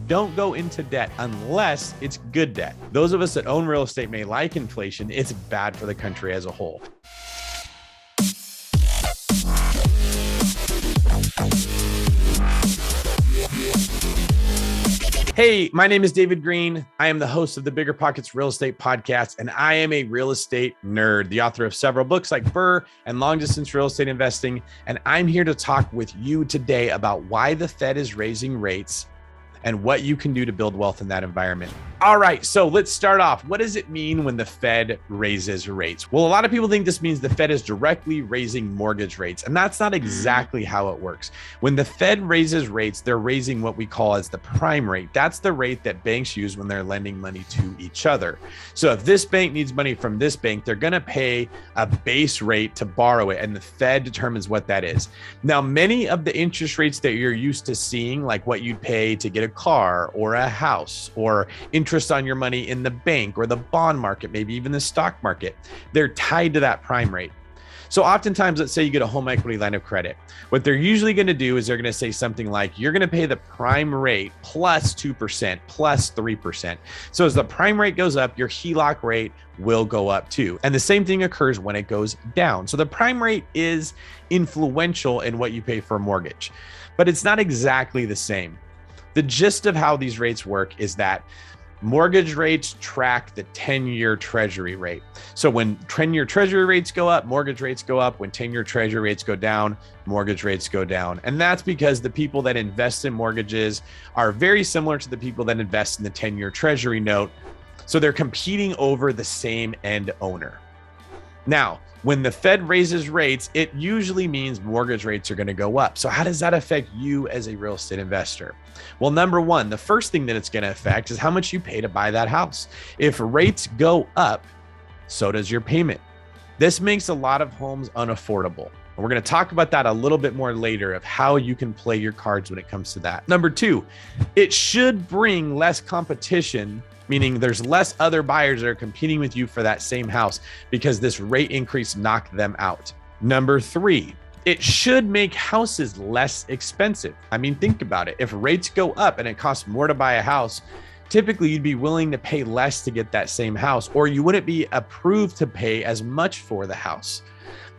don't go into debt unless it's good debt. Those of us that own real estate may like inflation. It's bad for the country as a whole. Hey, my name is David Green. I am the host of the Bigger Pockets Real Estate Podcast, and I am a real estate nerd, the author of several books like Burr and Long Distance Real Estate Investing. And I'm here to talk with you today about why the Fed is raising rates and what you can do to build wealth in that environment. All right, so let's start off. What does it mean when the Fed raises rates? Well, a lot of people think this means the Fed is directly raising mortgage rates, and that's not exactly how it works. When the Fed raises rates, they're raising what we call as the prime rate. That's the rate that banks use when they're lending money to each other. So if this bank needs money from this bank, they're gonna pay a base rate to borrow it, and the Fed determines what that is. Now, many of the interest rates that you're used to seeing, like what you'd pay to get a car or a house or interest on your money in the bank or the bond market, maybe even the stock market, they're tied to that prime rate. So oftentimes, let's say you get a home equity line of credit. What they're usually going to do is they're going to say something like, you're going to pay the prime rate plus 2%, plus 3%. So as the prime rate goes up, your HELOC rate will go up too. And the same thing occurs when it goes down. So the prime rate is influential in what you pay for a mortgage, but it's not exactly the same. The gist of how these rates work is that mortgage rates track the 10-year treasury rate. So when 10-year treasury rates go up, mortgage rates go up. When 10-year treasury rates go down, mortgage rates go down. And that's because the people that invest in mortgages are very similar to the people that invest in the 10-year treasury note. So they're competing over the same end owner. Now, when the Fed raises rates, it usually means mortgage rates are going to go up. So how does that affect you as a real estate investor? Well, number one, the first thing that it's going to affect is how much you pay to buy that house. If rates go up, so does your payment. This makes a lot of homes unaffordable. And we're going to talk about that a little bit more later of how you can play your cards when it comes to that. Number two, it should bring less competition, meaning there's less other buyers that are competing with you for that same house because this rate increase knocked them out. Number three, it should make houses less expensive. I mean, think about it. If rates go up and it costs more to buy a house, typically you'd be willing to pay less to get that same house, or you wouldn't be approved to pay as much for the house.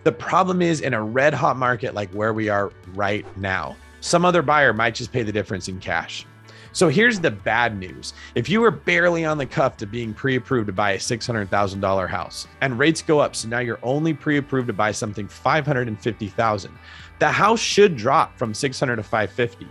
The problem is in a red hot market like where we are right now, some other buyer might just pay the difference in cash. So here's the bad news. If you were barely on the cuff to being pre-approved to buy a $600,000 house and rates go up, so now you're only pre-approved to buy something $550,000, the house should drop from $600 to $550.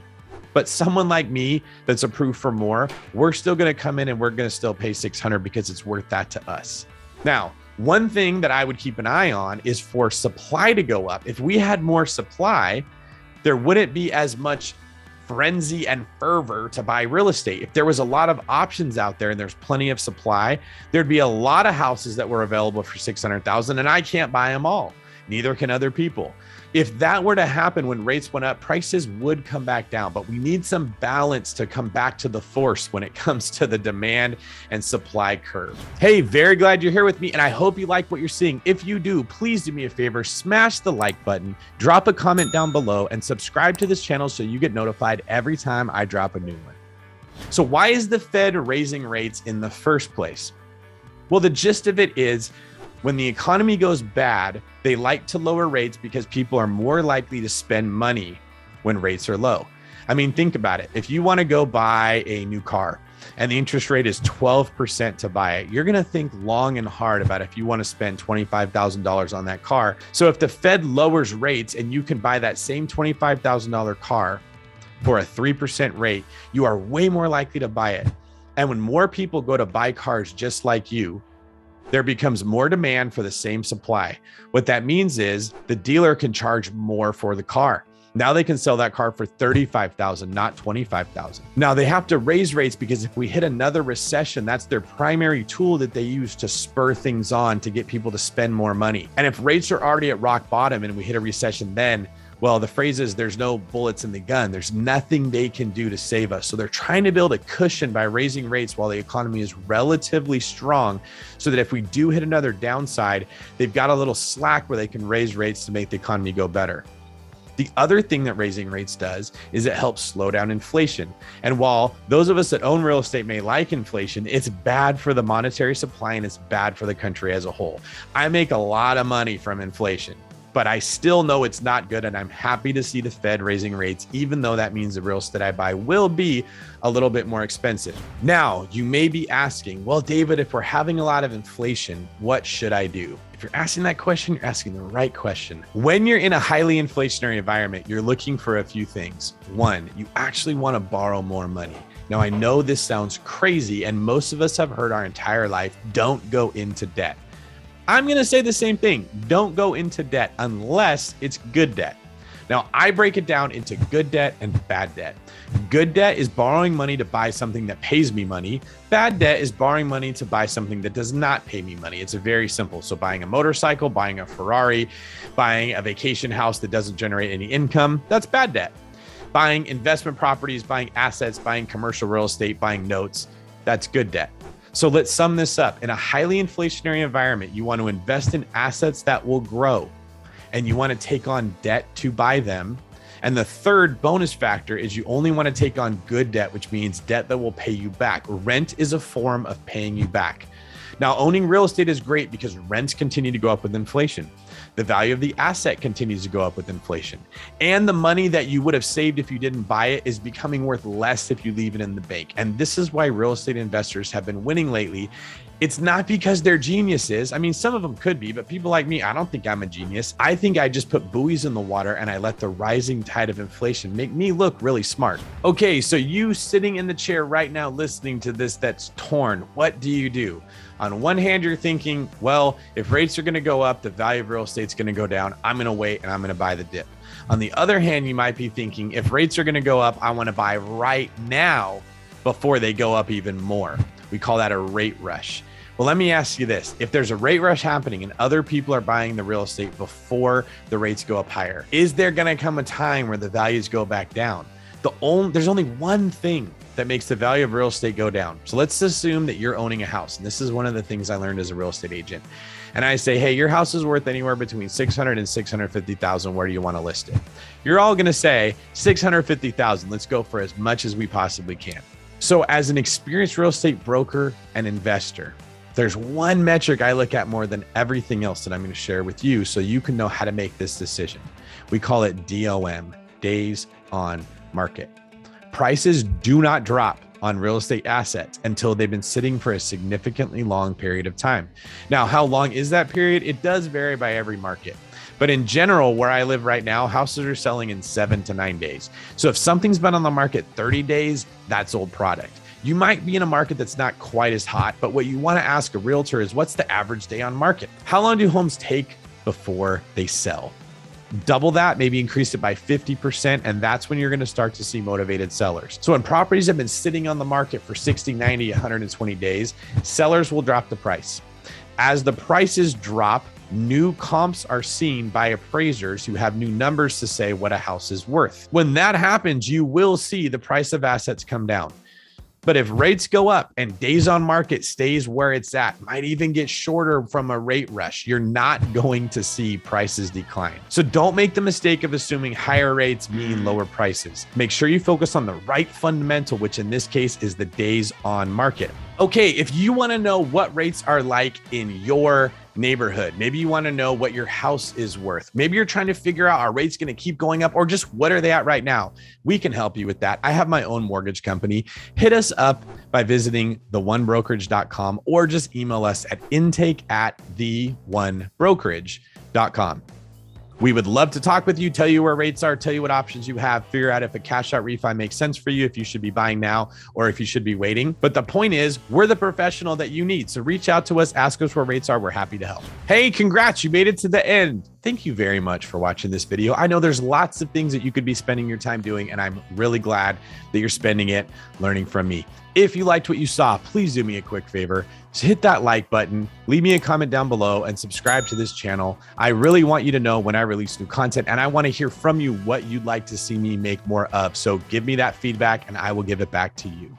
But someone like me that's approved for more, we're still going to come in and we're going to still pay $600 because it's worth that to us. Now, one thing that I would keep an eye on is for supply to go up. If we had more supply, there wouldn't be as much frenzy and fervor to buy real estate. If there was a lot of options out there and there's plenty of supply, there'd be a lot of houses that were available for $600,000 and I can't buy them all. Neither can other people. If that were to happen when rates went up, prices would come back down, but we need some balance to come back to the force when it comes to the demand and supply curve. Hey, very glad you're here with me, and I hope you like what you're seeing. If you do, please do me a favor, smash the like button, drop a comment down below, and subscribe to this channel so you get notified every time I drop a new one. So why is the Fed raising rates in the first place? Well, the gist of it is, when the economy goes bad, they like to lower rates because people are more likely to spend money when rates are low. I mean, think about it. If you want to go buy a new car and the interest rate is 12% to buy it, you're going to think long and hard about if you want to spend $25,000 on that car. So if the Fed lowers rates and you can buy that same $25,000 car for a 3% rate, you are way more likely to buy it. And when more people go to buy cars just like you, there becomes more demand for the same supply. What that means is the dealer can charge more for the car. Now they can sell that car for $35,000, not $25,000. Now they have to raise rates because if we hit another recession, that's their primary tool that they use to spur things on to get people to spend more money. And if rates are already at rock bottom and we hit a recession then, well, the phrase is there's no bullets in the gun. There's nothing they can do to save us. So they're trying to build a cushion by raising rates while the economy is relatively strong so that if we do hit another downside, they've got a little slack where they can raise rates to make the economy go better. The other thing that raising rates does is it helps slow down inflation. And while those of us that own real estate may like inflation, it's bad for the monetary supply and it's bad for the country as a whole. I make a lot of money from inflation, but I still know it's not good. And I'm happy to see the Fed raising rates, even though that means the real estate I buy will be a little bit more expensive. Now, you may be asking, well, David, if we're having a lot of inflation, what should I do? If you're asking that question, you're asking the right question. When you're in a highly inflationary environment, you're looking for a few things. One, you actually want to borrow more money. Now, I know this sounds crazy, and most of us have heard our entire life, don't go into debt. I'm going to say the same thing. Don't go into debt unless it's good debt. Now, I break it down into good debt and bad debt. Good debt is borrowing money to buy something that pays me money. Bad debt is borrowing money to buy something that does not pay me money. It's very simple. So buying a motorcycle, buying a Ferrari, buying a vacation house that doesn't generate any income, that's bad debt. Buying investment properties, buying assets, buying commercial real estate, buying notes, that's good debt. So let's sum this up. In a highly inflationary environment, you want to invest in assets that will grow, and you want to take on debt to buy them. And the third bonus factor is you only want to take on good debt, which means debt that will pay you back. Rent is a form of paying you back. Now, owning real estate is great because rents continue to go up with inflation. The value of the asset continues to go up with inflation. And the money that you would have saved if you didn't buy it is becoming worth less if you leave it in the bank. And this is why real estate investors have been winning lately. It's not because they're geniuses. I mean, some of them could be, but people like me, I don't think I'm a genius. I think I just put buoys in the water and I let the rising tide of inflation make me look really smart. Okay, so you sitting in the chair right now listening to this that's torn, what do you do? On one hand, you're thinking, well, if rates are going to go up, the value of real estate's going to go down. I'm going to wait and I'm going to buy the dip. On the other hand, you might be thinking, if rates are going to go up, I want to buy right now before they go up even more. We call that a rate rush. Well, let me ask you this. If there's a rate rush happening and other people are buying the real estate before the rates go up higher, is there going to come a time where the values go back down? There's only one thing that makes the value of real estate go down. So let's assume that you're owning a house. And this is one of the things I learned as a real estate agent. And I say, hey, your house is worth anywhere between $600,000 and $650,000. Where do you want to list it? You're all going to say $650,000. Let's go for as much as we possibly can. So as an experienced real estate broker and investor, there's one metric I look at more than everything else that I'm going to share with you so you can know how to make this decision. We call it DOM, days on market. Prices do not drop on real estate assets until they've been sitting for a significantly long period of time. Now, how long is that period? It does vary by every market. But in general, where I live right now, houses are selling in 7 to 9 days. So if something's been on the market 30 days, that's old product. You might be in a market that's not quite as hot, but what you want to ask a realtor is, what's the average day on market? How long do homes take before they sell? Double that, maybe increase it by 50%. And that's when you're going to start to see motivated sellers. So when properties have been sitting on the market for 60, 90, 120 days, sellers will drop the price. As the prices drop, new comps are seen by appraisers who have new numbers to say what a house is worth. When that happens, you will see the price of assets come down. But if rates go up and days on market stays where it's at, might even get shorter from a rate rush, you're not going to see prices decline. So don't make the mistake of assuming higher rates mean lower prices. Make sure you focus on the right fundamental, which in this case is the days on market. Okay, if you want to know what rates are like in your neighborhood, maybe you want to know what your house is worth. Maybe you're trying to figure out, are rates going to keep going up, or just what are they at right now? We can help you with that. I have my own mortgage company. Hit us up by visiting theonebrokerage.com or just email us at intake@theonebrokerage.com. We would love to talk with you, tell you where rates are, tell you what options you have, figure out if a cash out refi makes sense for you, if you should be buying now or if you should be waiting. But the point is, we're the professional that you need. So reach out to us, ask us where rates are. We're happy to help. Hey, congrats, you made it to the end. Thank you very much for watching this video. I know there's lots of things that you could be spending your time doing, and I'm really glad that you're spending it learning from me. If you liked what you saw, please do me a quick favor. Just hit that like button, leave me a comment down below, and subscribe to this channel. I really want you to know when I release new content, and I want to hear from you what you'd like to see me make more of. So give me that feedback and I will give it back to you.